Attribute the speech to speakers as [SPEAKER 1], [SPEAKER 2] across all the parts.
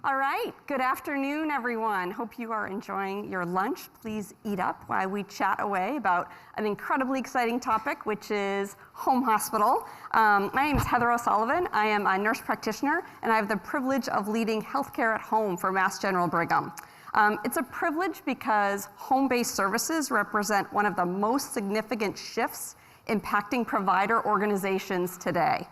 [SPEAKER 1] All right, good afternoon, everyone. Hope you are enjoying your lunch. Please eat up while we chat away about an incredibly exciting topic, which is home hospital. My name is Heather O'Sullivan. I am a nurse practitioner, and I have the privilege of leading healthcare at home for Mass General Brigham. It's a privilege because home-based services represent one of the most significant shifts impacting provider organizations today.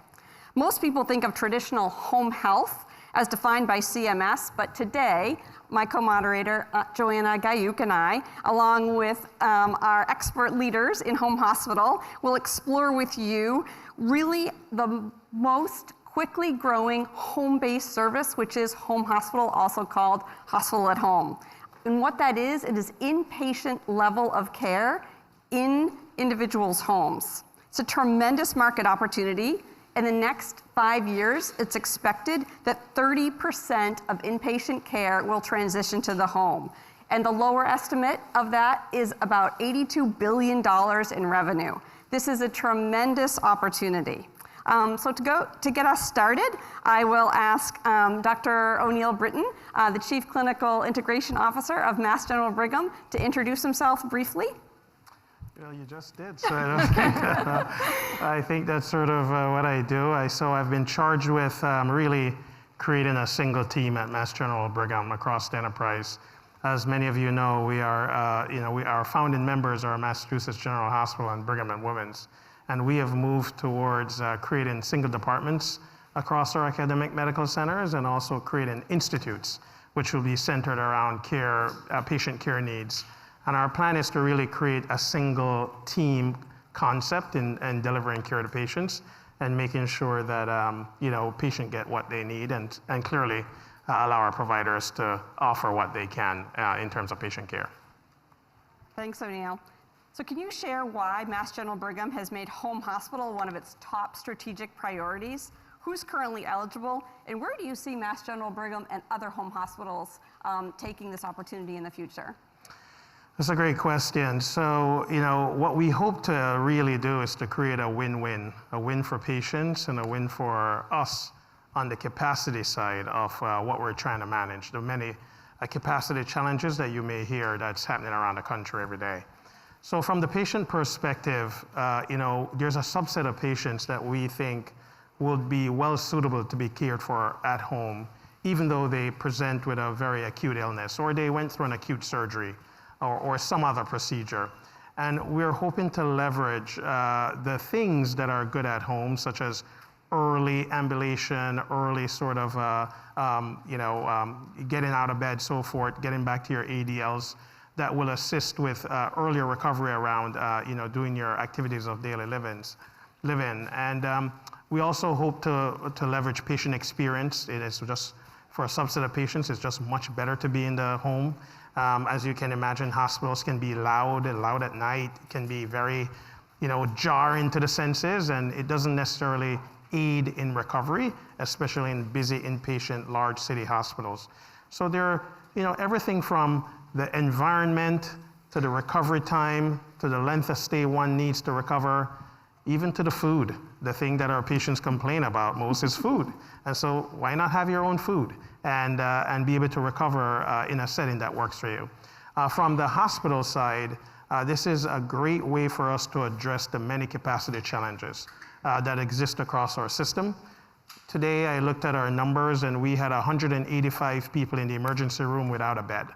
[SPEAKER 1] Most people think of traditional home health as defined by CMS, but today, my co-moderator, Joanna, Gajuk, and I, along with our expert leaders in home hospital, will explore with you really the most quickly growing home-based service, which is home hospital, also called hospital at home. And what that is, it is inpatient level of care in individuals' homes. It's a tremendous market opportunity. In the next 5 years, it's expected that 30% of inpatient care will transition to the home. And the lower estimate of that is about $82 billion in revenue. This is a tremendous opportunity. So to get us started, I will ask Dr. O'Neill Britton, the Chief Clinical Integration Officer of Mass General Brigham, to introduce himself briefly.
[SPEAKER 2] Well, you just did, so I think that's sort of what I do. So I've been charged with really creating a single team at Mass General Brigham across the enterprise. As many of you know, our founding members are Massachusetts General Hospital and Brigham and Women's, and we have moved towards creating single departments across our academic medical centers and also creating institutes, which will be centered around care, patient care needs. And our plan is to really create a single team concept in delivering care to patients and making sure that patients get what they need and clearly allow our providers to offer what they can in terms of patient care.
[SPEAKER 1] Thanks, O'Neill. So can you share why Mass General Brigham has made home hospital one of its top strategic priorities? Who's currently eligible, and where do you see Mass General Brigham and other home hospitals taking this opportunity in the future?
[SPEAKER 2] That's a great question. So, what we hope to really do is to create a win-win, a win for patients and a win for us on the capacity side of what we're trying to manage, the many capacity challenges that you may hear that's happening around the country every day. So from the patient perspective, there's a subset of patients that we think would be well suitable to be cared for at home, even though they present with a very acute illness or they went through an acute surgery or some other procedure. And we're hoping to leverage the things that are good at home, such as early ambulation, early sort of, getting out of bed, so forth, getting back to your ADLs, that will assist with earlier recovery around, doing your activities of daily living. And we also hope to leverage patient experience. It is just, for a subset of patients, it's just much better to be in the home. As you can imagine, hospitals can be loud at night, can be very, jarring to the senses, and it doesn't necessarily aid in recovery, especially in busy inpatient large city hospitals. So there are, everything from the environment to the recovery time, to the length of stay one needs to recover, even to the food. The thing that our patients complain about most is food. And so why not have your own food and be able to recover in a setting that works for you? From the hospital side, this is a great way for us to address the many capacity challenges that exist across our system. Today, I looked at our numbers and we had 185 people in the emergency room without a bed.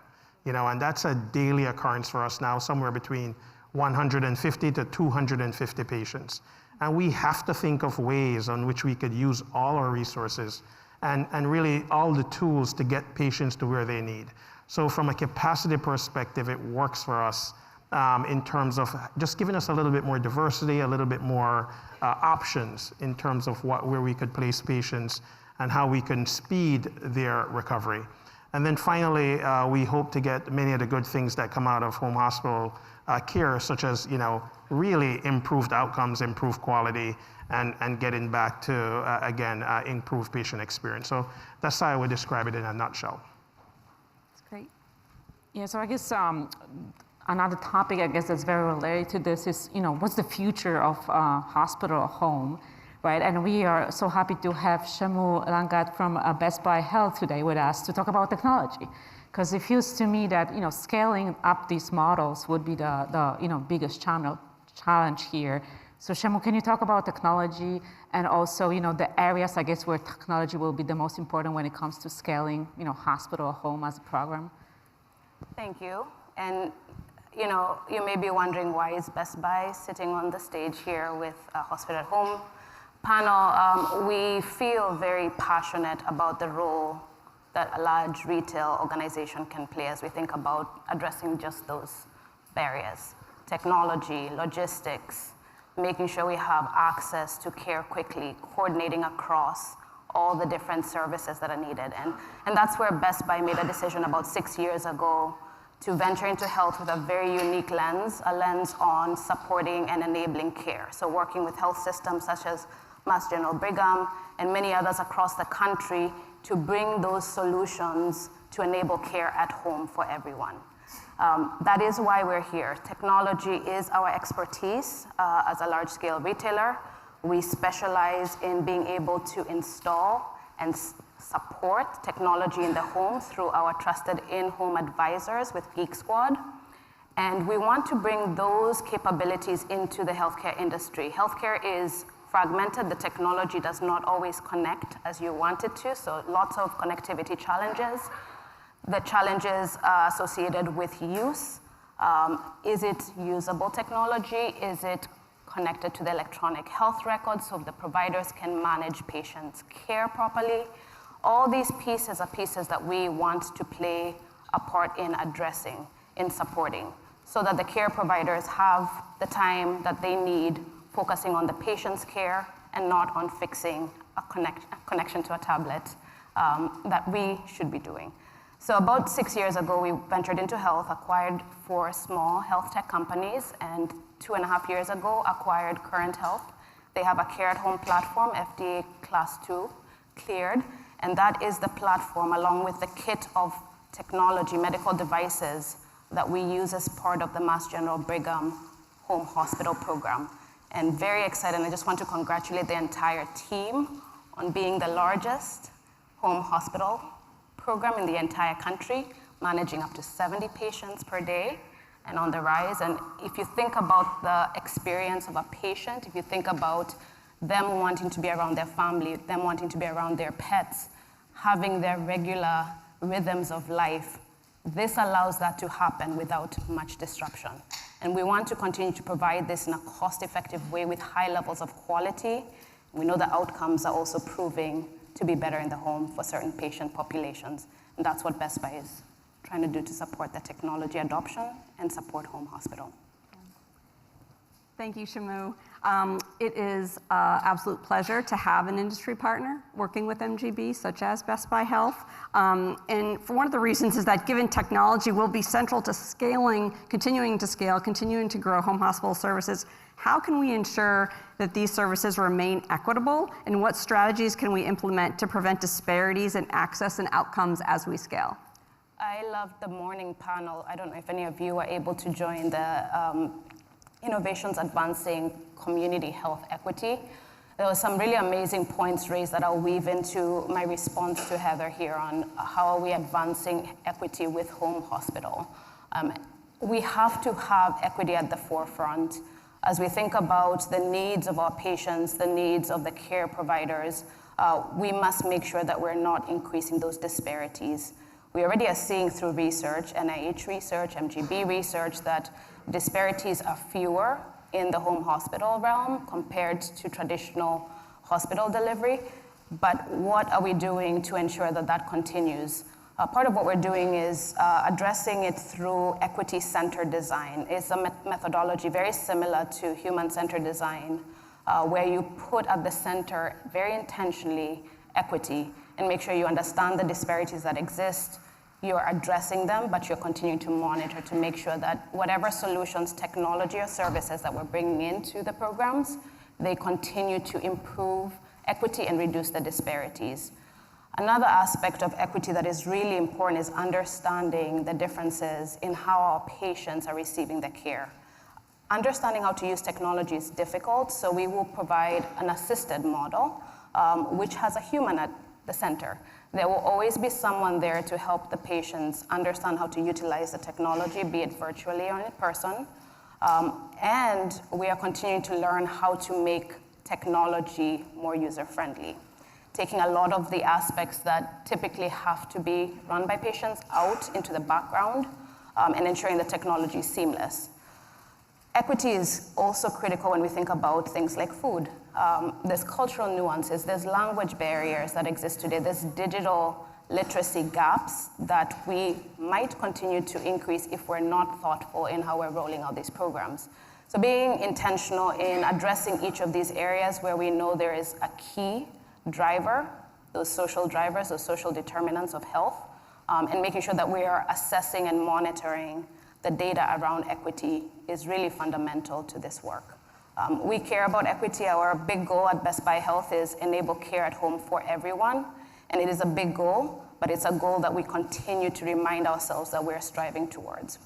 [SPEAKER 2] And that's a daily occurrence for us now, somewhere between 150 to 250 patients. And we have to think of ways on which we could use all our resources and really all the tools to get patients to where they need. So from a capacity perspective, it works for us in terms of just giving us a little bit more diversity, a little bit more options in terms of where we could place patients and how we can speed their recovery. And then finally, we hope to get many of the good things that come out of home hospital care, such as really improved outcomes, improved quality, and getting back to, again, improved patient experience. So that's how I would describe it in a nutshell.
[SPEAKER 1] That's great.
[SPEAKER 3] Yeah, so I guess another topic, I guess, that's very related to this is, what's the future of hospital at home right? And we are so happy to have Chemu Langat from Best Buy Health today with us to talk about technology. Because it feels to me that scaling up these models would be the biggest challenge here. So Chemu, can you talk about technology and also the areas I guess where technology will be the most important when it comes to scaling hospital home as a program?
[SPEAKER 4] Thank you. And you may be wondering why is Best Buy sitting on the stage here with a hospital at home panel. We feel very passionate about the role that a large retail organization can play as we think about addressing just those barriers. Technology, logistics, making sure we have access to care quickly, coordinating across all the different services that are needed. And that's where Best Buy made a decision about 6 years ago to venture into health with a very unique lens, a lens on supporting and enabling care. So working with health systems such as Mass General Brigham and many others across the country to bring those solutions to enable care at home for everyone. That is why we're here. Technology is our expertise as a large-scale retailer. We specialize in being able to install and support technology in the home through our trusted in-home advisors with Geek Squad. And we want to bring those capabilities into the healthcare industry. Healthcare is fragmented. The technology does not always connect as you want it to, so lots of connectivity challenges. The challenges associated with use. Is it usable technology? Is it connected to the electronic health records so the providers can manage patients' care properly? All these pieces are pieces that we want to play a part in addressing, in supporting, so that the care providers have the time that they need focusing on the patient's care and not on fixing a connection to a tablet that we should be doing. So about 6 years ago, we ventured into health, acquired 4 small health tech companies, and 2.5 years ago, acquired Current Health. They have a care at home platform, FDA Class 2 cleared, and that is the platform along with the kit of technology, medical devices that we use as part of the Mass General Brigham Home Hospital program. And very excited, and I just want to congratulate the entire team on being the largest home hospital program in the entire country, managing up to 70 patients per day and on the rise. And if you think about the experience of a patient, if you think about them wanting to be around their family, them wanting to be around their pets, having their regular rhythms of life, this allows that to happen without much disruption. And we want to continue to provide this in a cost-effective way with high levels of quality. We know the outcomes are also proving to be better in the home for certain patient populations. And that's what Best Buy is trying to do to support the technology adoption and support home hospital.
[SPEAKER 1] Thank you, Chemu. It is an absolute pleasure to have an industry partner working with MGB, such as Best Buy Health. And for one of the reasons is that given technology will be central to scaling, continuing to scale, continuing to grow home hospital services, how can we ensure that these services remain equitable? And what strategies can we implement to prevent disparities in access and outcomes as we scale?
[SPEAKER 4] I loved the morning panel. I don't know if any of you were able to join the Innovations Advancing Community Health Equity. There were some really amazing points raised that I'll weave into my response to Heather here on how are we advancing equity with home hospital. We have to have equity at the forefront as we think about the needs of our patients, the needs of the care providers. We must make sure that we're not increasing those disparities. We already are seeing through research, NIH research, MGB research, that disparities are fewer in the home hospital realm compared to traditional hospital delivery. But what are we doing to ensure that that continues? Part of what we're doing is addressing it through equity-centered design. It's a methodology very similar to human-centered design, where you put at the center very intentionally equity and make sure you understand the disparities that exist. You're addressing them, but you're continuing to monitor to make sure that whatever solutions, technology, or services that we're bringing into the programs, they continue to improve equity and reduce the disparities. Another aspect of equity that is really important is understanding the differences in how our patients are receiving the care. understanding how to use technology is difficult, so we will provide an assisted model, which has a human at the center. There will always be someone there to help the patients understand how to utilize the technology, be it virtually or in person. And we are continuing to learn how to make technology more user-friendly, taking a lot of the aspects that typically have to be run by patients out into the background, and ensuring the technology is seamless. Equity is also critical when we think about things like food. There's cultural nuances, there's language barriers that exist today, there's digital literacy gaps that we might continue to increase if we're not thoughtful in how we're rolling out these programs. So being intentional in addressing each of these areas where we know there is a key driver, those social drivers, those social determinants of health, and making sure that we are assessing and monitoring the data around equity is really fundamental to this work. We care about equity. Our big goal at Best Buy Health is enable care at home for everyone. And it is a big goal, but it's a goal that we continue to remind ourselves that we're striving towards.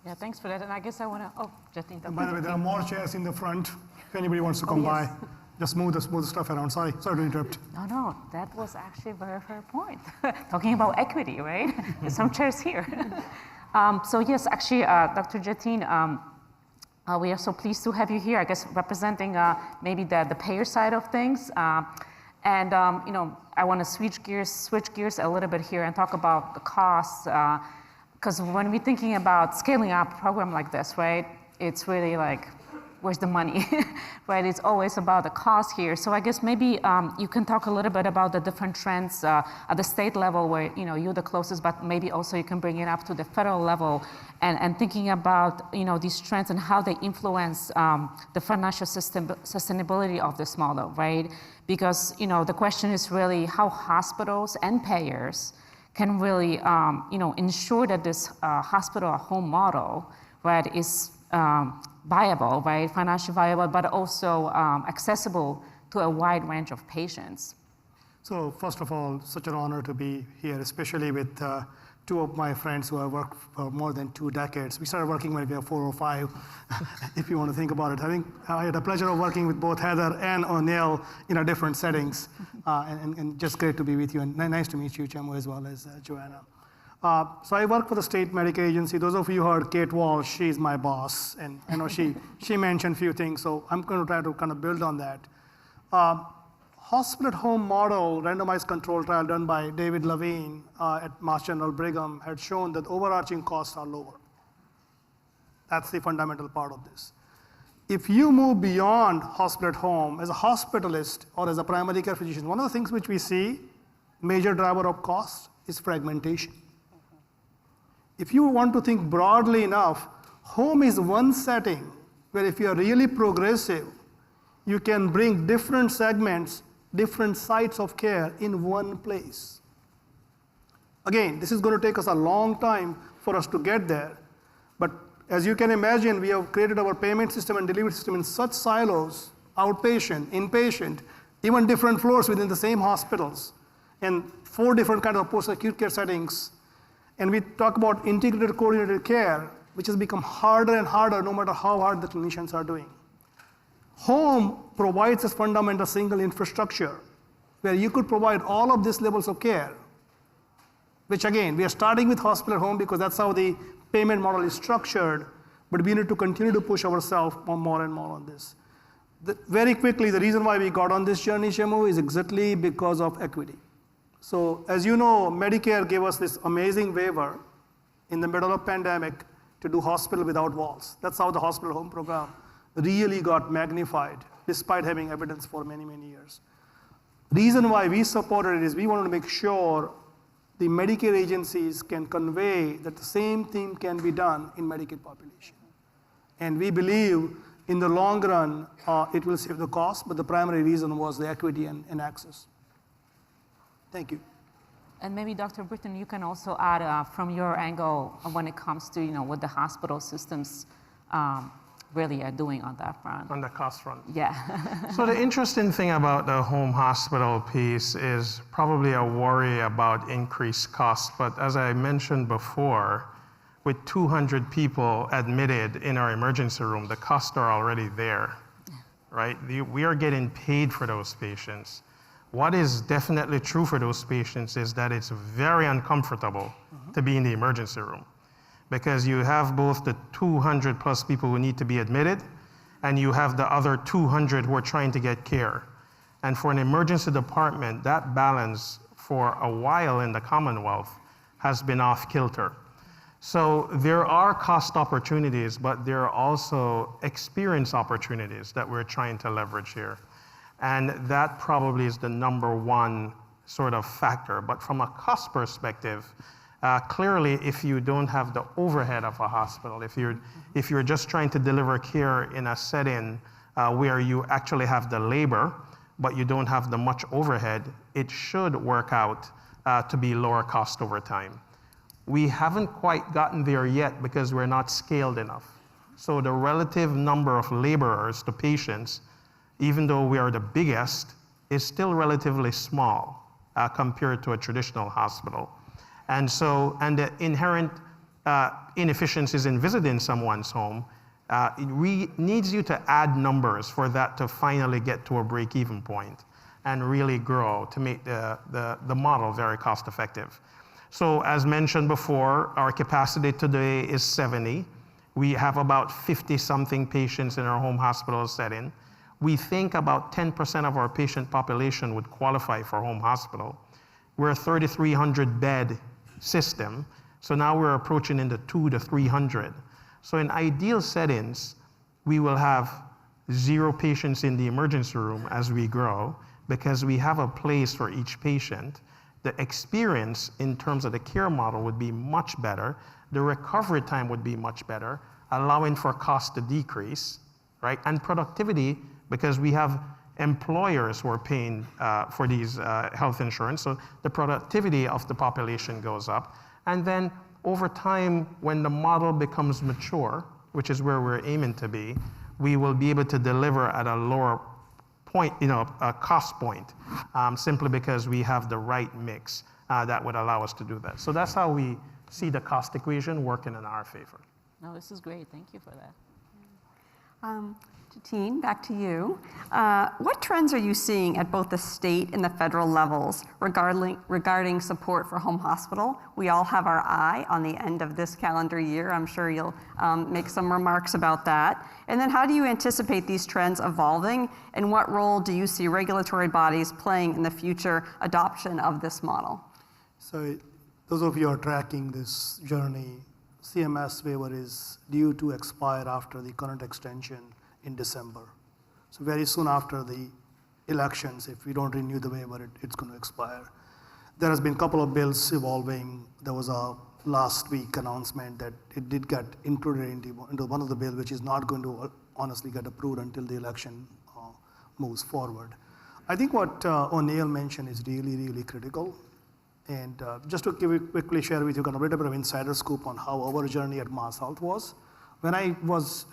[SPEAKER 3] Yeah, thanks for that. And I guess I want to, Jatin.
[SPEAKER 5] By the way, there are more chairs in the front. If anybody wants to come by, just move the stuff around. Sorry to interrupt.
[SPEAKER 3] No, that was actually a very fair point. Talking about equity, right? There's some chairs here. So yes, actually, Dr. Jatin, we are so pleased to have you here, I guess, representing maybe the payer side of things. And I want to switch gears a little bit here and talk about the costs. Because when we're thinking about scaling up a program like this, right, it's really like, where's the money, right? It's always about the cost here. So I guess maybe you can talk a little bit about the different trends at the state level where you're the closest, but maybe also you can bring it up to the federal level and thinking about these trends and how they influence the financial sustainability of this model, right? Because the question is really how hospitals and payers can really ensure that this hospital at home model, right, is viable, right, financially viable, but also accessible to a wide range of patients.
[SPEAKER 5] So first of all, such an honor to be here, especially with two of my friends who have worked for more than 2 decades. We started working when we were 4 or 5, if you want to think about it. I think I had the pleasure of working with both Heather and O'Neill in different settings, and just great to be with you. And nice to meet you, Chemu, as well as Joanna. So I work for the state Medicaid agency. Those of you who heard Kate Walsh, she's my boss, and I know she mentioned a few things, so I'm going to try to kind of build on that. Hospital at home model, randomized control trial done by David Levine at Mass General Brigham had shown that overarching costs are lower. That's the fundamental part of this. If you move beyond hospital at home, as a hospitalist or as a primary care physician, one of the things which we see, major driver of cost, is fragmentation. If you want to think broadly enough, home is one setting where if you are really progressive, you can bring different segments, different sites of care in one place. Again, this is going to take us a long time for us to get there. But as you can imagine, we have created our payment system and delivery system in such silos, outpatient, inpatient, even different floors within the same hospitals, and 4 different kinds of post-acute care settings. And we talk about integrated coordinated care, which has become harder and harder no matter how hard the clinicians are doing. Home provides this fundamental single infrastructure where you could provide all of these levels of care, which again, we are starting with hospital at home because that's how the payment model is structured, but we need to continue to push ourselves more and more on this. Very quickly, the reason why we got on this journey, Chemu, is exactly because of equity. So as you know, Medicare gave us this amazing waiver in the middle of pandemic to do hospital without walls. That's how the hospital home program really got magnified, despite having evidence for many, many years. Reason why we supported it is we wanted to make sure the Medicare agencies can convey that the same thing can be done in Medicaid population. And we believe in the long run, it will save the cost, but the primary reason was the equity and access. Thank you.
[SPEAKER 3] And maybe Dr. Britton, you can also add from your angle when it comes to what the hospital systems really are doing on that front.
[SPEAKER 2] On the cost front.
[SPEAKER 3] Yeah.
[SPEAKER 2] So the interesting thing about the home hospital piece is probably a worry about increased costs. But as I mentioned before, with 200 people admitted in our emergency room, the costs are already there, right? We are getting paid for those patients. What is definitely true for those patients is that it's very uncomfortable to be in the emergency room, because you have both the 200 plus people who need to be admitted, and you have the other 200 who are trying to get care. And for an emergency department, that balance for a while in the Commonwealth has been off kilter. So there are cost opportunities, but there are also experience opportunities that we're trying to leverage here. And that probably is the number one sort of factor. But from a cost perspective, clearly, if you don't have the overhead of a hospital, if you're just trying to deliver care in a setting where you actually have the labor, but you don't have the much overhead, it should work out to be lower cost over time. We haven't quite gotten there yet because we're not scaled enough. So the relative number of laborers to patients, even though we are the biggest, is still relatively small compared to a traditional hospital. And the inherent inefficiencies in visiting someone's home, it needs you to add numbers for that to finally get to a break-even point and really grow to make the model very cost effective. So as mentioned before, our capacity today is 70. We have about 50-something patients in our home hospital setting. We think about 10% of our patient population would qualify for home hospital. We're a 3,300 bed system, so now we're approaching in the 200 to 300. So in ideal settings, we will have 0 patients in the emergency room as we grow, because we have a place for each patient. The experience in terms of the care model would be much better. The recovery time would be much better, allowing for cost to decrease, right? And productivity, because we have employers who are paying for these health insurance, so the productivity of the population goes up. And then over time, when the model becomes mature, which is where we're aiming to be, we will be able to deliver at a lower point, a cost point, simply because we have the right mix that would allow us to do that. So that's how we see the cost equation working in our favor.
[SPEAKER 3] No, this is great. Thank you for that.
[SPEAKER 1] Jatin, back to you. What trends are you seeing at both the state and the federal levels regarding support for home hospital? We all have our eye on the end of this calendar year. I'm sure you'll make some remarks about that. And then how do you anticipate these trends evolving, and what role do you see regulatory bodies playing in the future adoption of this model?
[SPEAKER 5] So those of you who are tracking this journey, CMS waiver is due to expire after the current extension in December. So very soon after the elections, if we don't renew the waiver, it's going to expire. There has been a couple of bills evolving. There was a last week announcement that it did get included into one of the bills, which is not going to honestly get approved until the election moves forward. I think what O'Neill mentioned is really, really critical. And just to quickly share with you kind of a little bit of insider scoop on how our journey at MassHealth was. When I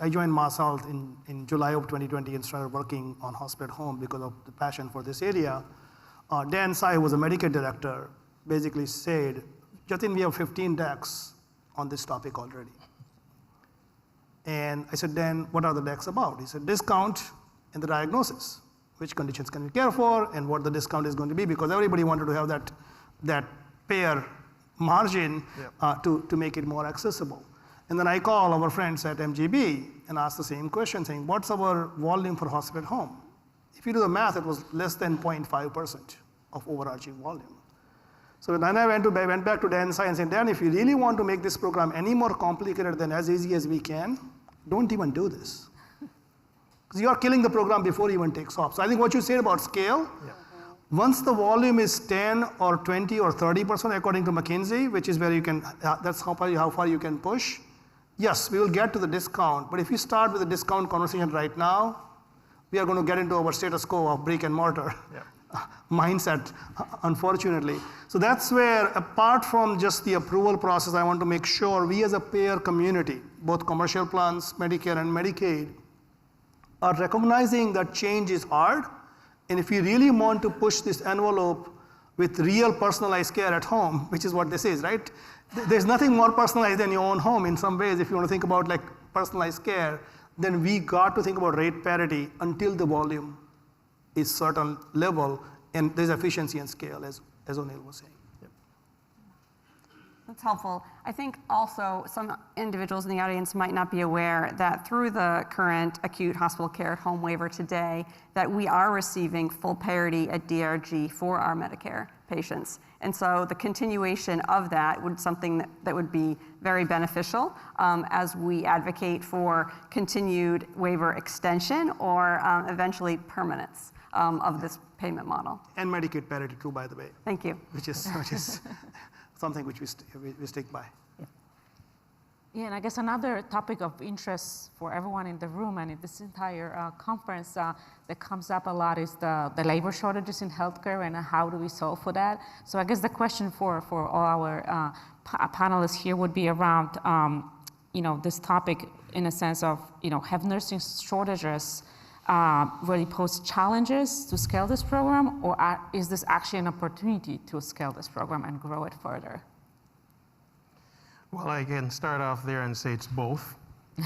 [SPEAKER 5] joined MassHealth in July of 2020 and started working on hospital at home because of the passion for this area, Dan Sai, who was a Medicaid director, basically said, Jatin, we have 15 decks on this topic already. And I said, Dan, what are the decks about? He said, discount and the diagnosis, which conditions can we care for and what the discount is going to be, because everybody wanted to have that payer margin to make it more accessible. And then I call our friends at MGB and ask the same question, saying, what's our volume for hospital at home? If you do the math, it was less than 0.5% of overarching volume. So then I went back to Dan Sai and said, Dan, if you really want to make this program any more complicated than as easy as we can, don't even do this. Because you are killing the program before it even takes off. So I think what you said about scale, once the volume is 10 or 20 or 30% according to McKinsey, which is where you can, that's how far you can push. Yes, we will get to the discount, but if you start with the discount conversation right now, we are going to get into our status quo of brick and mortar mindset, unfortunately. So that's where, apart from just the approval process, I want to make sure we as a payer community, both commercial plans, Medicare and Medicaid, are recognizing that change is hard. And if you really want to push this envelope with real personalized care at home, which is what this is, right? There's nothing more personalized than your own home in some ways. If you want to think about like personalized care, then we got to think about rate parity until the volume is certain level, and there's efficiency and scale, as O'Neill was saying.
[SPEAKER 1] That's helpful. I think also some individuals in the audience might not be aware that through the current acute hospital care at home waiver today, that we are receiving full parity at DRG for our Medicare patients. And so the continuation of that would something that would be very beneficial as we advocate for continued waiver extension or eventually permanence of this payment model.
[SPEAKER 5] And Medicaid parity too, by the way.
[SPEAKER 1] Thank you.
[SPEAKER 5] Which is something which we stick by.
[SPEAKER 3] Yeah, and I guess another topic of interest for everyone in the room and in this entire conference that comes up a lot is the labor shortages in healthcare and how do we solve for that. So I guess the question for all our panelists here would be around this topic in a sense of have nursing shortages really pose challenges to scale this program, or is this actually an opportunity to scale this program and grow it further?
[SPEAKER 2] Well, I can start off there and say it's both.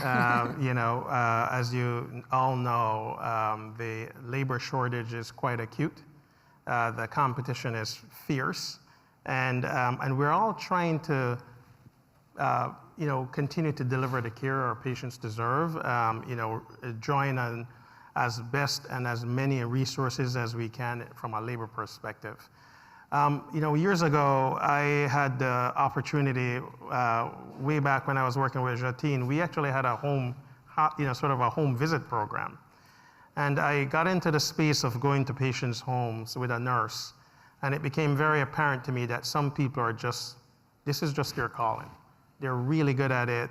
[SPEAKER 2] As you all know, the labor shortage is quite acute. The competition is fierce, and we're all trying to, continue to deliver the care our patients deserve. Join on as best and as many resources as we can from a labor perspective. Years ago, I had the opportunity, way back when I was working with Jatin, we actually had a sort of a home visit program. And I got into the space of going to patients' homes with a nurse, and it became very apparent to me that some people this is just their calling. They're really good at it.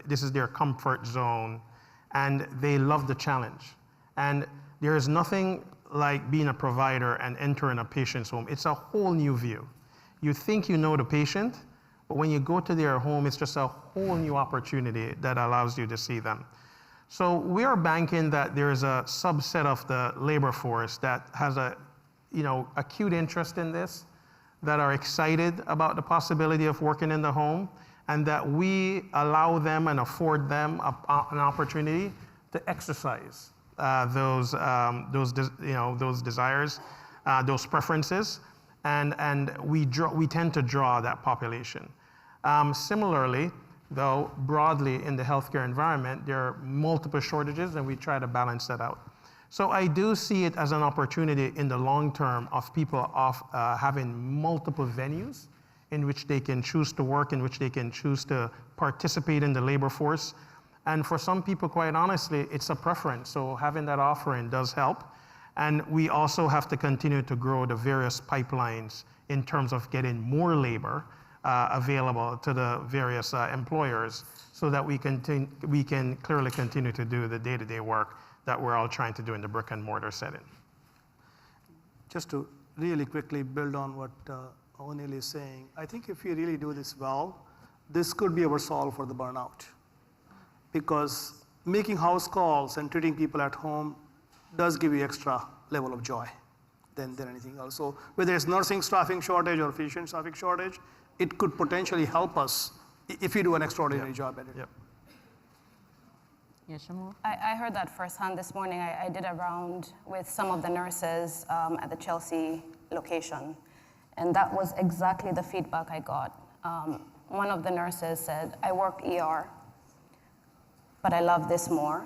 [SPEAKER 2] This is their comfort zone, and they love the challenge. And there is nothing like being a provider and entering a patient's home. It's a whole new view. You think you know the patient, but when you go to their home, it's just a whole new opportunity that allows you to see them. So we are banking that there is a subset of the labor force that has acute interest in this, that are excited about the possibility of working in the home, and that we allow them and afford them an opportunity to exercise those desires, those preferences, and we tend to draw that population. Similarly, though, broadly in the healthcare environment, there are multiple shortages, and we try to balance that out. So I do see it as an opportunity in the long term of people having multiple venues in which they can choose to work, in which they can choose to participate in the labor force. And for some people, quite honestly, it's a preference. So having that offering does help. And we also have to continue to grow the various pipelines in terms of getting more labor available to the various employers so that we can clearly continue to do the day-to-day work that we're all trying to do in the brick and mortar setting.
[SPEAKER 5] Just to really quickly build on what O'Neill is saying, I think if we really do this well, this could be our solve for the burnout. Because making house calls and treating people at home does give you extra level of joy than anything else. So whether it's nursing staffing shortage or physician staffing shortage, it could potentially help us if we do an extraordinary job at it.
[SPEAKER 2] Yep.
[SPEAKER 3] Yeah, Chemu?
[SPEAKER 4] I heard that firsthand this morning. I did a round with some of the nurses at the Chelsea location, and that was exactly the feedback I got. One of the nurses said, I work ER, but I love this more.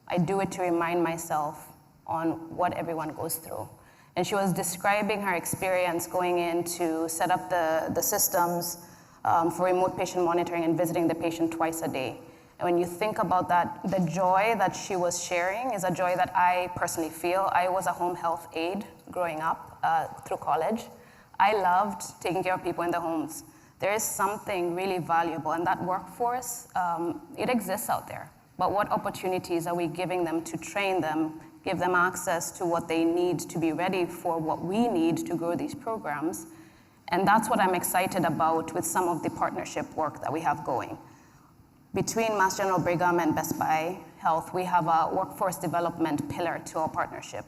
[SPEAKER 4] I do it to remind myself on what everyone goes through. And she was describing her experience going in to set up the systems for remote patient monitoring and visiting the patient twice a day. And when you think about that, the joy that she was sharing is a joy that I personally feel. I was a home health aide growing up through college. I loved taking care of people in their homes. There is something really valuable, and that workforce, it exists out there. But what opportunities are we giving them to train them, give them access to what they need to be ready for what we need to grow these programs? And that's what I'm excited about with some of the partnership work that we have going. Between Mass General Brigham and Best Buy Health, we have a workforce development pillar to our partnership.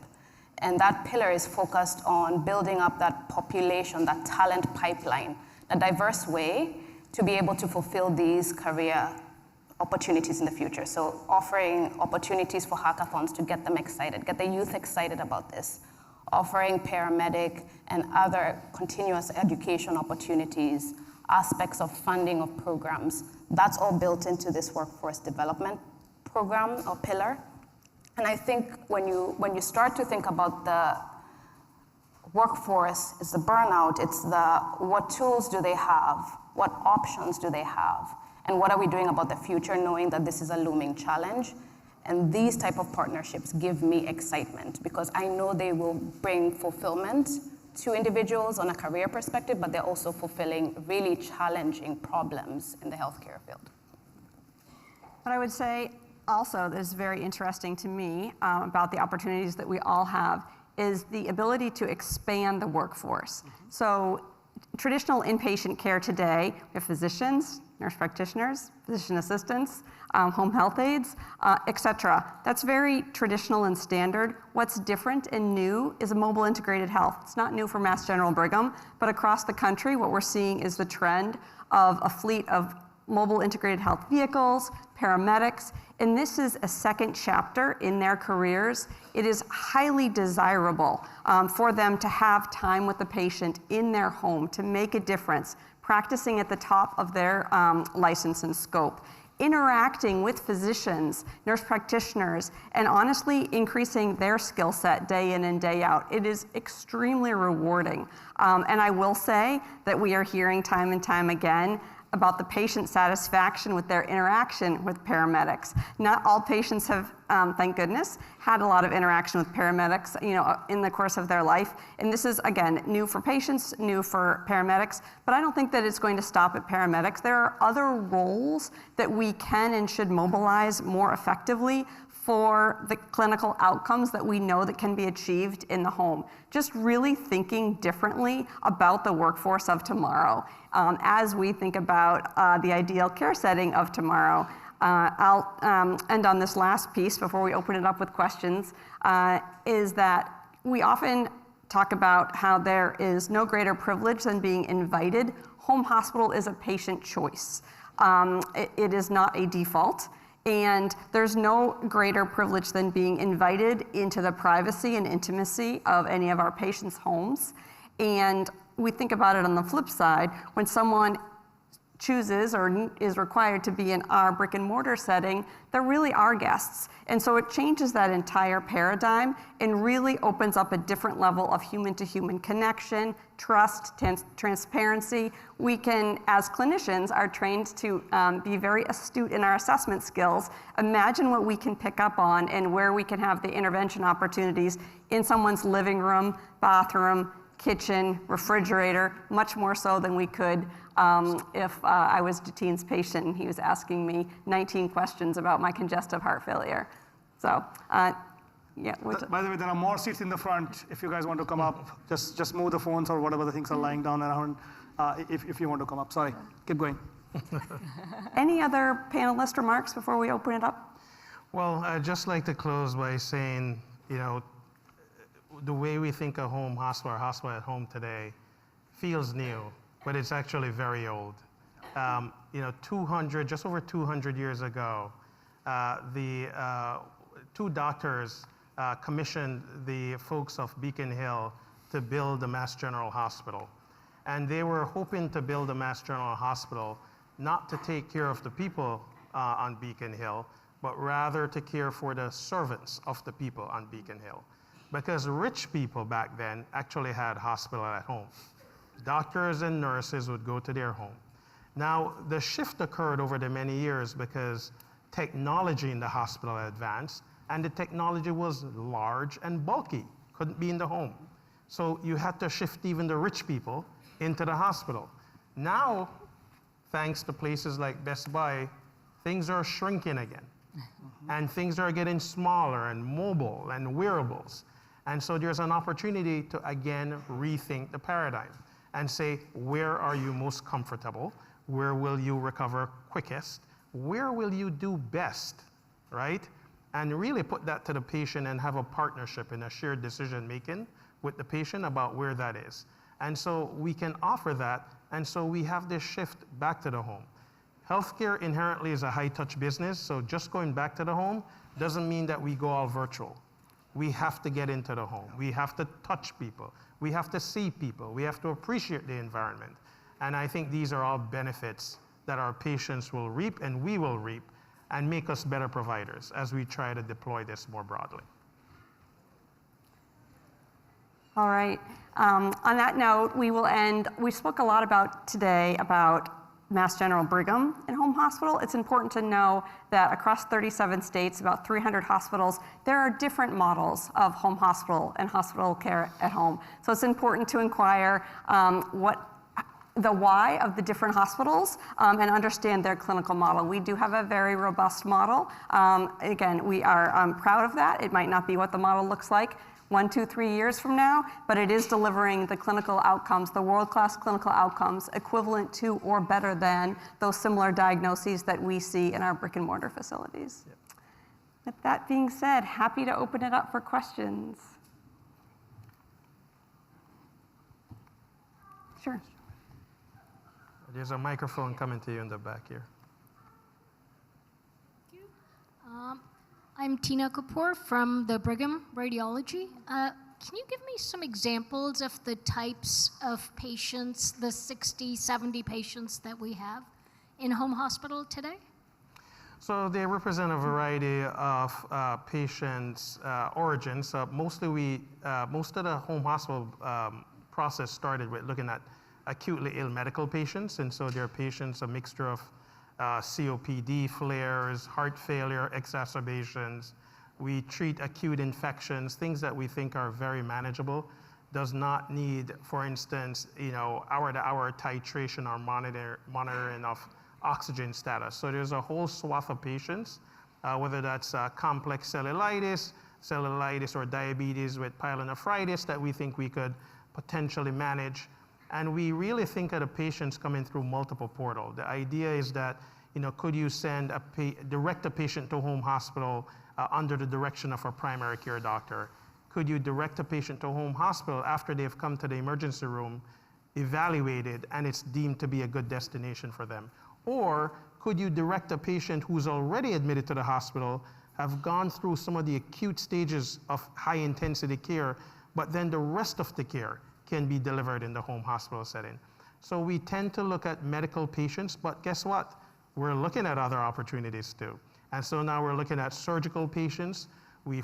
[SPEAKER 4] And that pillar is focused on building up that population, that talent pipeline, a diverse way to be able to fulfill these career opportunities in the future. So offering opportunities for hackathons to get them excited, get the youth excited about this, offering paramedic and other continuous education opportunities, aspects of funding of programs. That's all built into this workforce development program or pillar. And I think when you start to think about the workforce, it's the burnout, it's the what tools do they have, what options do they have, and what are we doing about the future, knowing that this is a looming challenge. And these type of partnerships give me excitement because I know they will bring fulfillment to individuals on a career perspective, but they're also fulfilling really challenging problems in the healthcare field.
[SPEAKER 1] What I would say also that is very interesting to me about the opportunities that we all have is the ability to expand the workforce. So traditional inpatient care today, we have physicians, nurse practitioners, physician assistants, home health aides, et cetera. That's very traditional and standard. What's different and new is a mobile integrated health. It's not new for Mass General Brigham, but across the country, what we're seeing is the trend of a fleet of mobile integrated health vehicles, paramedics, and this is a second chapter in their careers. It is highly desirable for them to have time with the patient in their home to make a difference, practicing at the top of their license and scope, interacting with physicians, nurse practitioners, and honestly increasing their skill set day in and day out. It is extremely rewarding. And I will say that we are hearing time and time again about the patient satisfaction with their interaction with paramedics. Not all patients have, thank goodness, had a lot of interaction with paramedics, in the course of their life. And this is, again, new for patients, new for paramedics, but I don't think that it's going to stop at paramedics. There are other roles that we can and should mobilize more effectively for the clinical outcomes that we know that can be achieved in the home. Just really thinking differently about the workforce of tomorrow. As we think about the ideal care setting of tomorrow, I'll end on this last piece before we open it up with questions, is that we often talk about how there is no greater privilege than being invited. Home hospital is a patient choice. It is not a default. And there's no greater privilege than being invited into the privacy and intimacy of any of our patients' homes. And we think about it on the flip side, when someone chooses or is required to be in our brick and mortar setting, they're really our guests. And so it changes that entire paradigm and really opens up a different level of human to human connection, trust, transparency. We can, as clinicians, are trained to be very astute in our assessment skills. Imagine what we can pick up on and where we can have the intervention opportunities in someone's living room, bathroom, kitchen, refrigerator, much more so than we could if I was Jatin's patient and he was asking me 19 questions about my congestive heart failure. So, yeah.
[SPEAKER 5] By the way, there are more seats in the front. If you guys want to come up, just move the phones or whatever the things are lying down around if you want to come up. Sorry, keep going.
[SPEAKER 1] Any other panelist remarks before we open it up?
[SPEAKER 2] Well, I'd just like to close by saying, the way we think of home hospital or hospital at home today feels new, but it's actually very old. 200, just over 200 years ago, the two doctors commissioned the folks of Beacon Hill to build the Mass General Hospital. And they were hoping to build a Mass General Hospital not to take care of the people on Beacon Hill, but rather to care for the servants of the people on Beacon Hill. Because rich people back then actually had hospital at home. Doctors and nurses would go to their home. Now, the shift occurred over the many years because technology in the hospital advanced, and the technology was large and bulky, couldn't be in the home. So you had to shift even the rich people into the hospital. Now, thanks to places like Best Buy, things are shrinking again. And things are getting smaller and mobile and wearables. And so there's an opportunity to, again, rethink the paradigm and say, where are you most comfortable? Where will you recover quickest? Where will you do best, right? and really put that to the patient and have a partnership and a shared decision making with the patient about where that is. And so we can offer that, and so we have this shift back to the home. Healthcare inherently is a high-touch business, so just going back to the home doesn't mean that we go all virtual. We have to get into the home. We have to touch people. We have to see people. We have to appreciate the environment. And I think these are all benefits that our patients will reap and we will reap and make us better providers as we try to deploy this more broadly.
[SPEAKER 1] All right. On that note, we will end. We spoke a lot about today about Mass General Brigham and home hospital. It's important to know that across 37 states, about 300 hospitals, there are different models of home hospital and hospital care at home. So it's important to inquire the why of the different hospitals and understand their clinical model. We do have a very robust model. Again, we are proud of that. It might not be what the model looks like 1, 2, 3 years from now, but it is delivering the clinical outcomes, the world-class clinical outcomes equivalent to or better than those similar diagnoses that we see in our brick and mortar facilities. Yep. With that being said, happy to open it up for questions. Sure.
[SPEAKER 2] There's a microphone coming to you in the back here.
[SPEAKER 6] Thank you. I'm Tina Kapoor from the Brigham Radiology. Can you give me some examples of the types of patients, the 60, 70 patients that we have in home hospital today?
[SPEAKER 2] So they represent a variety of patients' origins. Most of the home hospital process started with looking at acutely ill medical patients, and so they're patients, a mixture of COPD flares, heart failure, exacerbations. We treat acute infections, things that we think are very manageable, does not need, for instance, hour-to-hour titration or monitoring of oxygen status. So there's a whole swath of patients, whether that's complex cellulitis or diabetes with pyelonephritis that we think we could potentially manage. And we really think of the patients coming through multiple portals. The idea is that, could you direct a patient to a home hospital under the direction of a primary care doctor? Could you direct a patient to a home hospital after they've come to the emergency room, evaluated, and it's deemed to be a good destination for them? Or could you direct a patient who's already admitted to the hospital, have gone through some of the acute stages of high intensity care, but then the rest of the care can be delivered in the home hospital setting? So we tend to look at medical patients, but guess what? We're looking at other opportunities too. And so now we're looking at surgical patients. We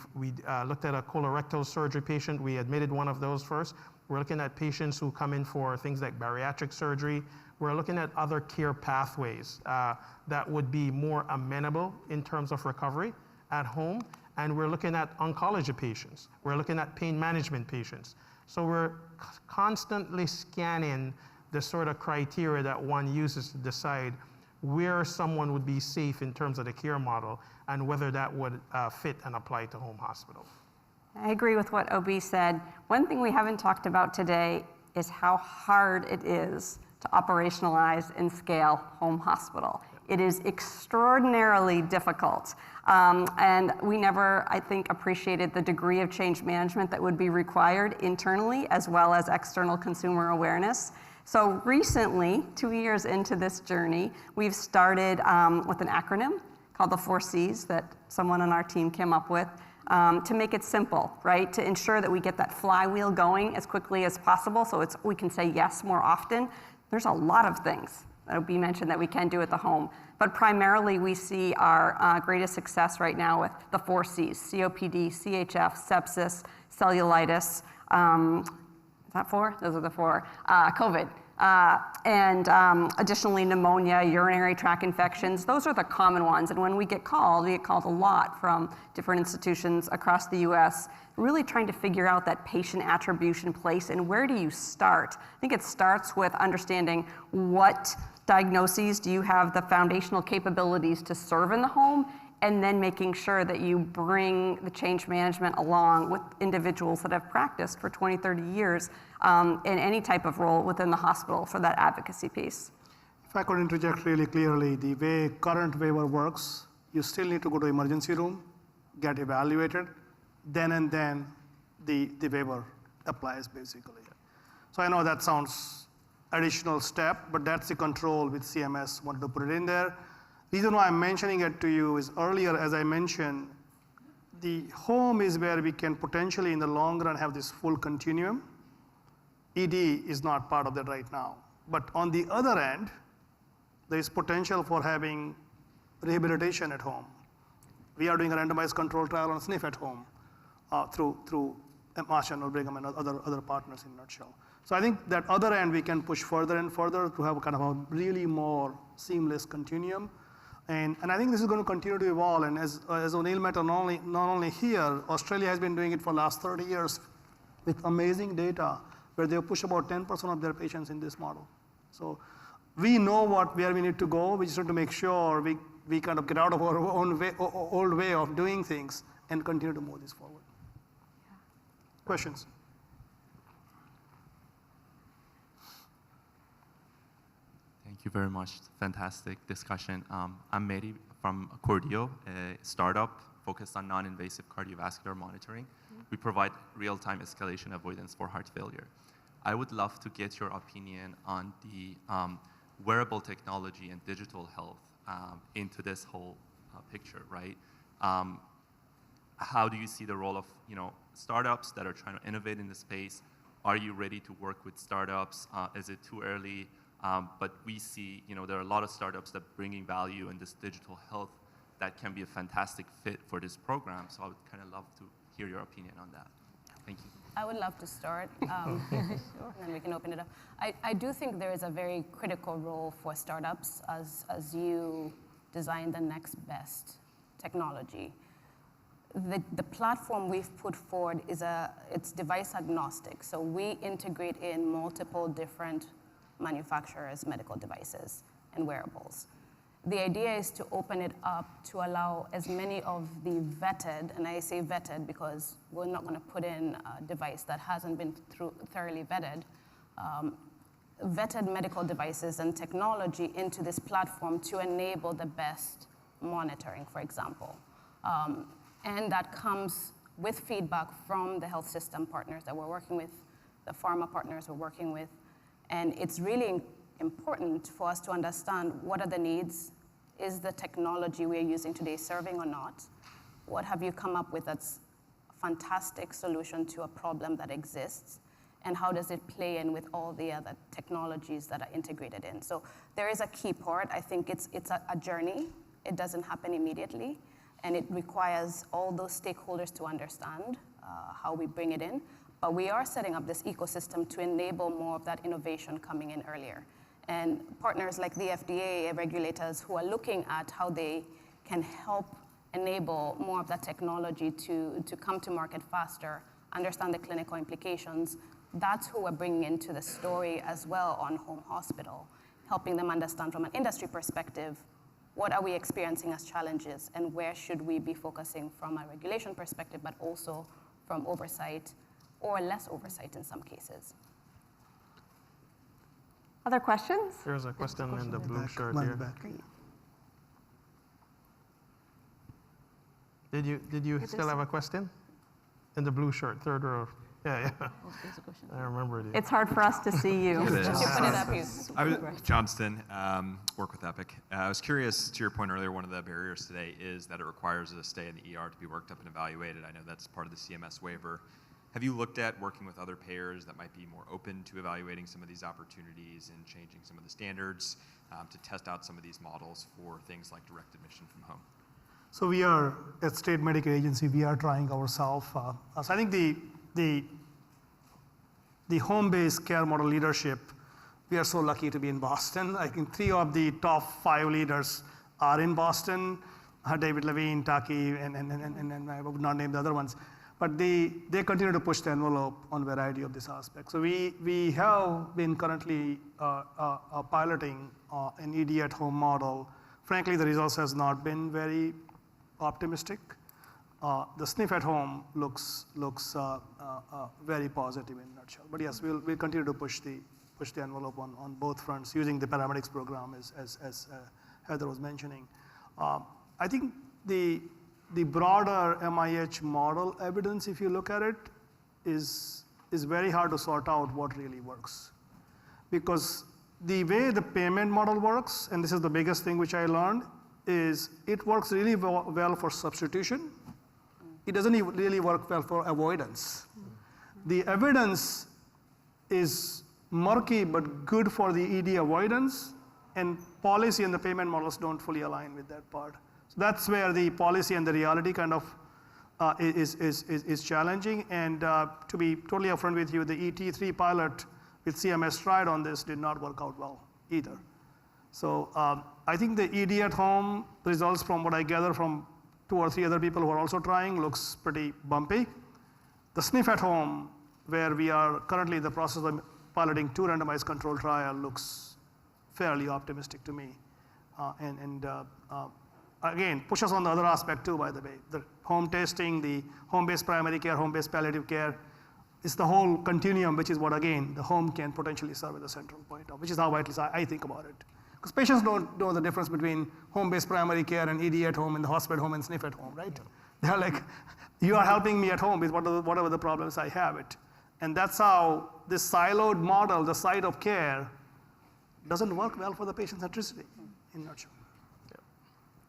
[SPEAKER 2] looked at a colorectal surgery patient. We admitted one of those first. We're looking at patients who come in for things like bariatric surgery. We're looking at other care pathways that would be more amenable in terms of recovery at home. And we're looking at oncology patients. We're looking at pain management patients. So we're constantly scanning the sort of criteria that one uses to decide where someone would be safe in terms of the care model and whether that would fit and apply to home hospital.
[SPEAKER 1] I agree with what OB said. One thing we haven't talked about today is how hard it is to operationalize and scale home hospital. It is extraordinarily difficult. And we never, I think, appreciated the degree of change management that would be required internally as well as external consumer awareness. So recently, 2 years into this journey, we've started with an acronym called the 4 C's that someone on our team came up with to make it simple, right? To ensure that we get that flywheel going as quickly as possible so we can say yes more often. There's a lot of things that OB mentioned that we can do at the home. But primarily, we see our greatest success right now with the 4 C's: COPD, CHF, sepsis, cellulitis. Is that 4? Those are the 4. COVID. And additionally, pneumonia, urinary tract infections. Those are the common ones. And when we get called a lot from different institutions across the US, really trying to figure out that patient attribution place and where do you start? I think it starts with understanding what diagnoses do you have the foundational capabilities to serve in the home, and then making sure that you bring the change management along with individuals that have practiced for 20, 30 years in any type of role within the hospital for that advocacy piece.
[SPEAKER 5] If I could interject really clearly, the way current waiver works, you still need to go to emergency room, get evaluated, then and then the waiver applies basically. So I know that sounds additional step, but that's the control which CMS wanted to put it in there. Reason why I'm mentioning it to you is earlier, as I mentioned, the home is where we can potentially in the long run have this full continuum. ED is not part of that right now. But on the other end, there is potential for having rehabilitation at home. We are doing a randomized control trial on SNF at home through MassHealth or Brigham and other partners in a nutshell. So I think that other end we can push further and further to have kind of a really more seamless continuum. And I think this is going to continue to evolve. And as O'Neill met, not only here, Australia has been doing it for the last 30 years with amazing data where they push about 10% of their patients in this model. So we know where we need to go. We just have to make sure we kind of get out of our own old way of doing things and continue to move this forward. Yeah. Questions?
[SPEAKER 7] Thank you very much. Fantastic discussion. I'm Mehdi from Cordio, a startup focused on non-invasive cardiovascular monitoring. We provide real-time escalation avoidance for heart failure. I would love to get your opinion on the wearable technology and digital health into this whole picture, right? How do you see the role of startups that are trying to innovate in the space? Are you ready to work with startups? Is it too early? But we see, there are a lot of startups that are bringing value in this digital health that can be a fantastic fit for this program. So I would kind of love to hear your opinion on that. Thank you.
[SPEAKER 4] I would love to start, and then we can open it up. I do think there is a very critical role for startups as you design the next best technology. The platform we've put forward it's device agnostic. So we integrate in multiple different manufacturers' medical devices and wearables. The idea is to open it up to allow as many of the vetted, and I say vetted because we're not going to put in a device that hasn't been thoroughly vetted, vetted medical devices and technology into this platform to enable the best monitoring, for example. And that comes with feedback from the health system partners that we're working with, the pharma partners we're working with, and it's really important for us to understand what are the needs. Is the technology we're using today serving or not? What have you come up with that's a fantastic solution to a problem that exists? And how does it play in with all the other technologies that are integrated in? So there is a key part. I think it's a journey. It doesn't happen immediately. And it requires all those stakeholders to understand how we bring it in. But we are setting up this ecosystem to enable more of that innovation coming in earlier. And partners like the FDA, regulators who are looking at how they can help enable more of that technology to come to market faster, understand the clinical implications, that's who we're bringing into the story as well on home hospital, helping them understand from an industry perspective, what are we experiencing as challenges and where should we be focusing from a regulation perspective, but also from oversight or less oversight in some cases.
[SPEAKER 1] Other questions?
[SPEAKER 2] There's a question in the blue shirt
[SPEAKER 5] One
[SPEAKER 2] here.
[SPEAKER 5] back.
[SPEAKER 1] Great.
[SPEAKER 2] Did you still have a question? In the blue shirt, third row. Yeah.
[SPEAKER 3] There's a question.
[SPEAKER 2] I remember it.
[SPEAKER 1] It's hard for us to see you.
[SPEAKER 8] It is.
[SPEAKER 4] You put it up, you.
[SPEAKER 8] I was Johnston, work with Epic. I was curious, to your point earlier, one of the barriers today is that it requires a stay in the ER to be worked up and evaluated. I know that's part of the CMS waiver. Have you looked at working with other payers that might be more open to evaluating some of these opportunities and changing some of the standards to test out some of these models for things like direct admission from home?
[SPEAKER 5] So we are, at State Medicaid Agency, we are trying ourselves. So I think the home-based care model leadership, we are so lucky to be in Boston. I think 3 of the top 5 leaders are in Boston, David Levine, Taki, and I would not name the other ones. But they continue to push the envelope on a variety of these aspects. So we have been currently piloting an ED at home model. Frankly, the results has not been very optimistic. The SNF at home looks very positive in a nutshell. But yes, we'll continue to push the envelope on both fronts using the paramedics program as Heather was mentioning. I think the broader MIH model evidence, if you look at it, is very hard to sort out what really works. Because the way the payment model works, and this is the biggest thing which I learned, is it works really well for substitution. It doesn't really work well for avoidance. The evidence is murky but good for the ED avoidance, and policy and the payment models don't fully align with that part. So that's where the policy and the reality kind of is challenging. And to be totally upfront with you, the ET3 pilot with CMS tried on this did not work out well either. So I think the ED at home results from what I gather from 2 or 3 other people who are also trying looks pretty bumpy. The SNF at home, where we are currently in the process of piloting 2 randomized control trial, looks fairly optimistic to me. Again, push us on the other aspect too, by the way. The home testing, the home-based primary care, home-based palliative care, it's the whole continuum, which is what, again, the home can potentially serve as a central point of, which is how at least I think about it. Because patients don't know the difference between home-based primary care and ED at home and the hospital home and SNF at home, right? They're like, you are helping me at home with whatever the problems I have it. And that's how this siloed model, the site of care, doesn't work well for the patient centricity in a nutshell.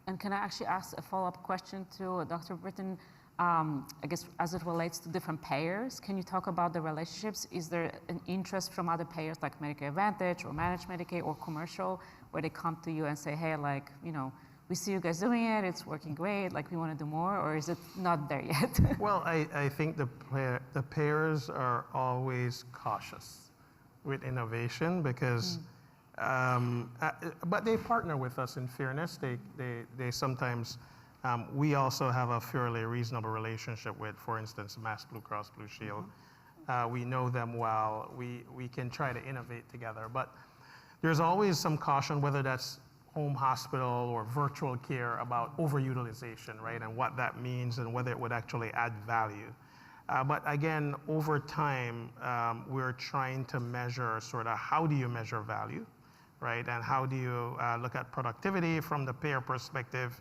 [SPEAKER 3] And can I actually ask a follow-up question to Dr. Britton? I guess as it relates to different payers, can you talk about the relationships? Is there an interest from other payers like Medicare Advantage or Managed Medicaid or commercial, where they come to you and say, hey, like, you know, we see you guys doing it, it's working great, like we want to do more, or is it not there yet?
[SPEAKER 2] Well, I think the payers are always cautious with innovation because, but they partner with us in fairness. They sometimes, we also have a fairly reasonable relationship with, for instance, Mass Blue Cross Blue Shield. We know them well. We can try to innovate together, but there's always some caution, whether that's home hospital or virtual care, about overutilization, right? And what that means and whether it would actually add value. But again, over time, we're trying to measure sort of how do you measure value, right? And how do you look at productivity from the payer perspective?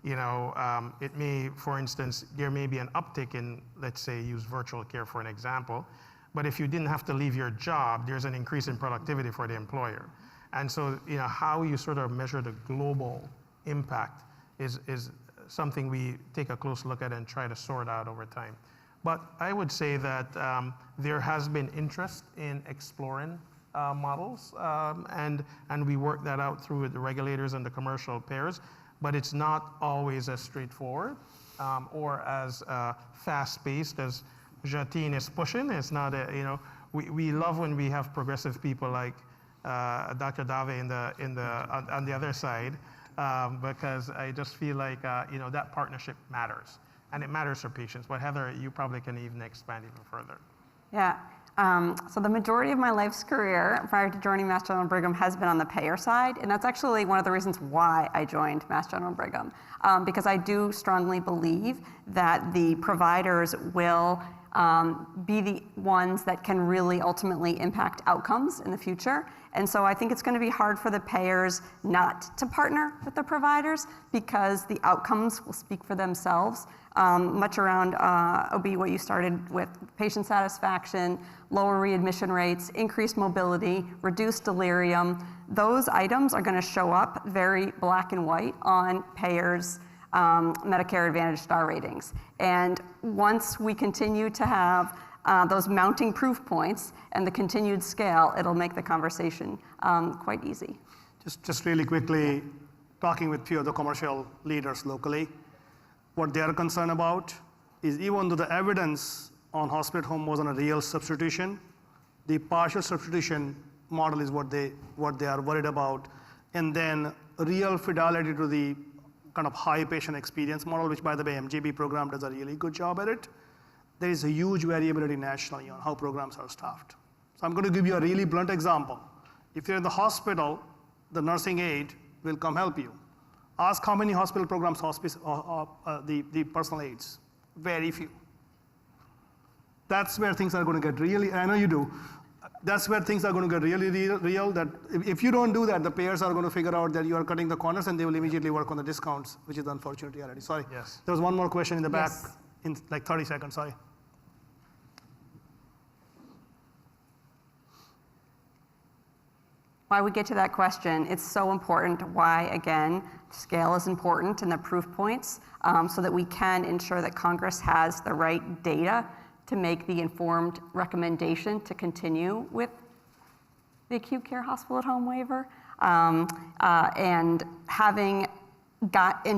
[SPEAKER 2] You know, it may, for instance, there may be an uptick in, let's say, use virtual care for an example, but if you didn't have to leave your job, there's an increase in productivity for the employer. And so, you know, how you sort of measure the global impact is something we take a close look at and try to sort out over time. But I would say that there has been interest in exploring models, and we work that out through the regulators and the commercial payers, but it's not always as straightforward or as fast-paced as Jatin is pushing. It's not, you know, we love when we have progressive people like Dr. Dave on the other side, because I just feel like you know, that partnership matters, and it matters for patients. But Heather, you probably can even expand even further.
[SPEAKER 1] Yeah. So the majority of my life's career prior to joining Mass General Brigham has been on the payer side, and that's actually one of the reasons why I joined Mass General Brigham, because I do strongly believe that the providers will be the ones that can really ultimately impact outcomes in the future. And so I think it's going to be hard for the payers not to partner with the providers, because the outcomes will speak for themselves. Much around OB, what you started with, patient satisfaction, lower readmission rates, increased mobility, reduced delirium. Those items are going to show up very black and white on payers' Medicare Advantage star ratings. And once we continue to have those mounting proof points and the continued scale, it'll make the conversation quite easy.
[SPEAKER 5] Just really quickly, talking with a few of the commercial leaders locally, what they're concerned about is, even though the evidence on hospital at home wasn't a real substitution, the partial substitution model is what they are worried about. And then real fidelity to the kind of high patient experience model, which, by the way, MGB program does a really good job at it. There is a huge variability nationally on how programs are staffed. So I'm going to give you a really blunt example. If you're in the hospital, the nursing aide will come help you. Ask how many hospital programs the personal aides. Very few. That's where things are going to get really, I know you do, that's where things are going to get really real. That if you don't do that, the payers are going to figure out that you are cutting the corners, and they will immediately work on the discounts, which is the unfortunate reality. Sorry.
[SPEAKER 2] Yes.
[SPEAKER 5] There was one more question in the back
[SPEAKER 1] Yes.
[SPEAKER 5] in like 30 seconds. Sorry.
[SPEAKER 1] Why we get to that question, it's so important why, again, scale is important and the proof points so that we can ensure that Congress has the right data to make the informed recommendation to continue with the acute care hospital at home waiver and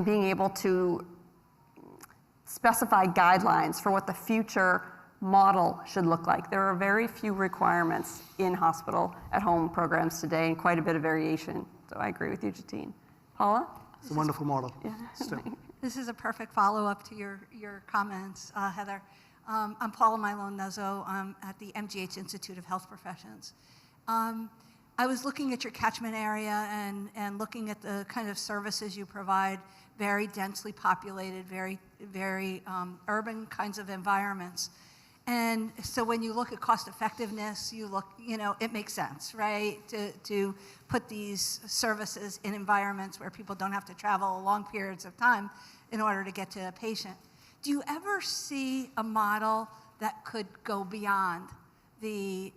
[SPEAKER 1] being able to specify guidelines for what the future model should look like. There are very few requirements in hospital at home programs today and quite a bit of variation. So I agree with you, Jatin. Paula?
[SPEAKER 5] It's a wonderful model.
[SPEAKER 1] Yeah.
[SPEAKER 9] This is a perfect follow-up to your comments, Heather. I'm Paula Milone-Nuzzo. I'm at the MGH Institute of Health Professions. I was looking at your catchment area and looking at the kind of services you provide, very densely populated, very urban kinds of environments. And so when you look at cost effectiveness, it makes sense, right? To put these services in environments where people don't have to travel long periods of time in order to get to a patient. Do you ever see a model that could go beyond the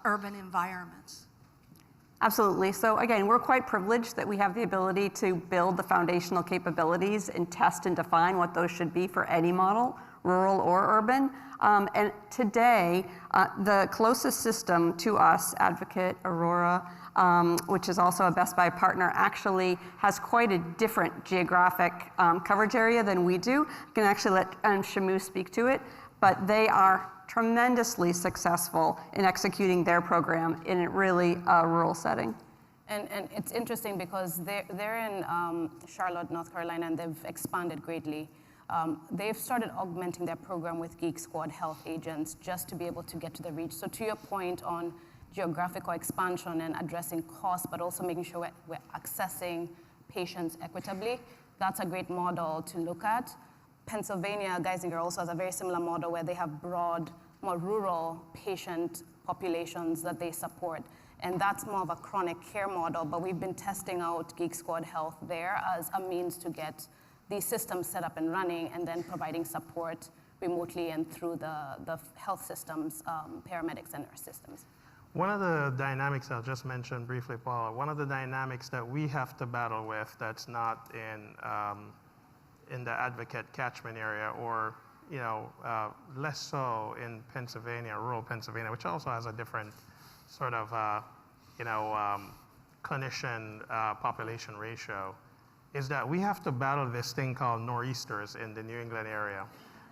[SPEAKER 9] urban environments?
[SPEAKER 1] Absolutely. So again, we're quite privileged that we have the ability to build the foundational capabilities and test and define what those should be for any model, rural or urban. And today, the closest system to us, Advocate, Aurora, which is also a Best Buy partner, actually has quite a different geographic coverage area than we do. I can actually let Chemu speak to it, but they are tremendously successful in executing their program in a really rural setting.
[SPEAKER 4] And it's interesting because they're in Charlotte, North Carolina, and they've expanded greatly. They've started augmenting their program with Geek Squad health agents just to be able to get to the reach. So to your point on geographical expansion and addressing costs, but also making sure we're accessing patients equitably, that's a great model to look at. Pennsylvania, Geisinger also has a very similar model where they have broad, more rural patient populations that they support. And that's more of a chronic care model, but we've been testing out Geek Squad Health there as a means to get these systems set up and running and then providing support remotely and through the health systems, paramedics and nurse systems.
[SPEAKER 2] One of the dynamics I'll just mention briefly, Paula, one of the dynamics that we have to battle with that's not in the Advocate catchment area or less so in Pennsylvania, rural Pennsylvania, which also has a different sort of clinician population ratio, is that we have to battle this thing called nor'easters in the New England area,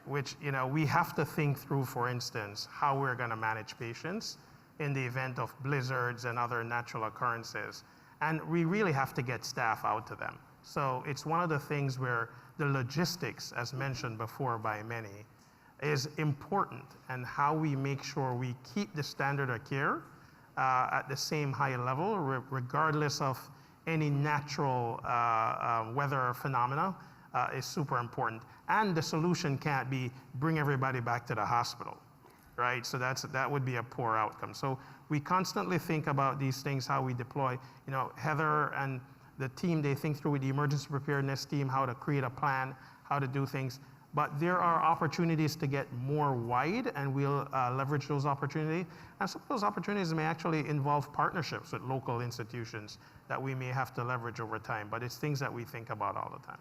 [SPEAKER 2] which we have to think through, for instance, how we're going to manage patients in the event of blizzards and other natural occurrences. And we really have to get staff out to them. So it's one of the things where the logistics, as mentioned before by many, is important, and how we make sure we keep the standard of care at the same high level, regardless of any natural weather phenomena, is super important. And the solution can't be bring everybody back to the hospital, right? So that would be a poor outcome. So we constantly think about these things, how we deploy. Heather and the team, they think through with the emergency preparedness team how to create a plan, how to do things. But there are opportunities to get more wide, and we'll leverage those opportunities. And some of those opportunities may actually involve partnerships with local institutions that we may have to leverage over time. But it's things that we think about all the time.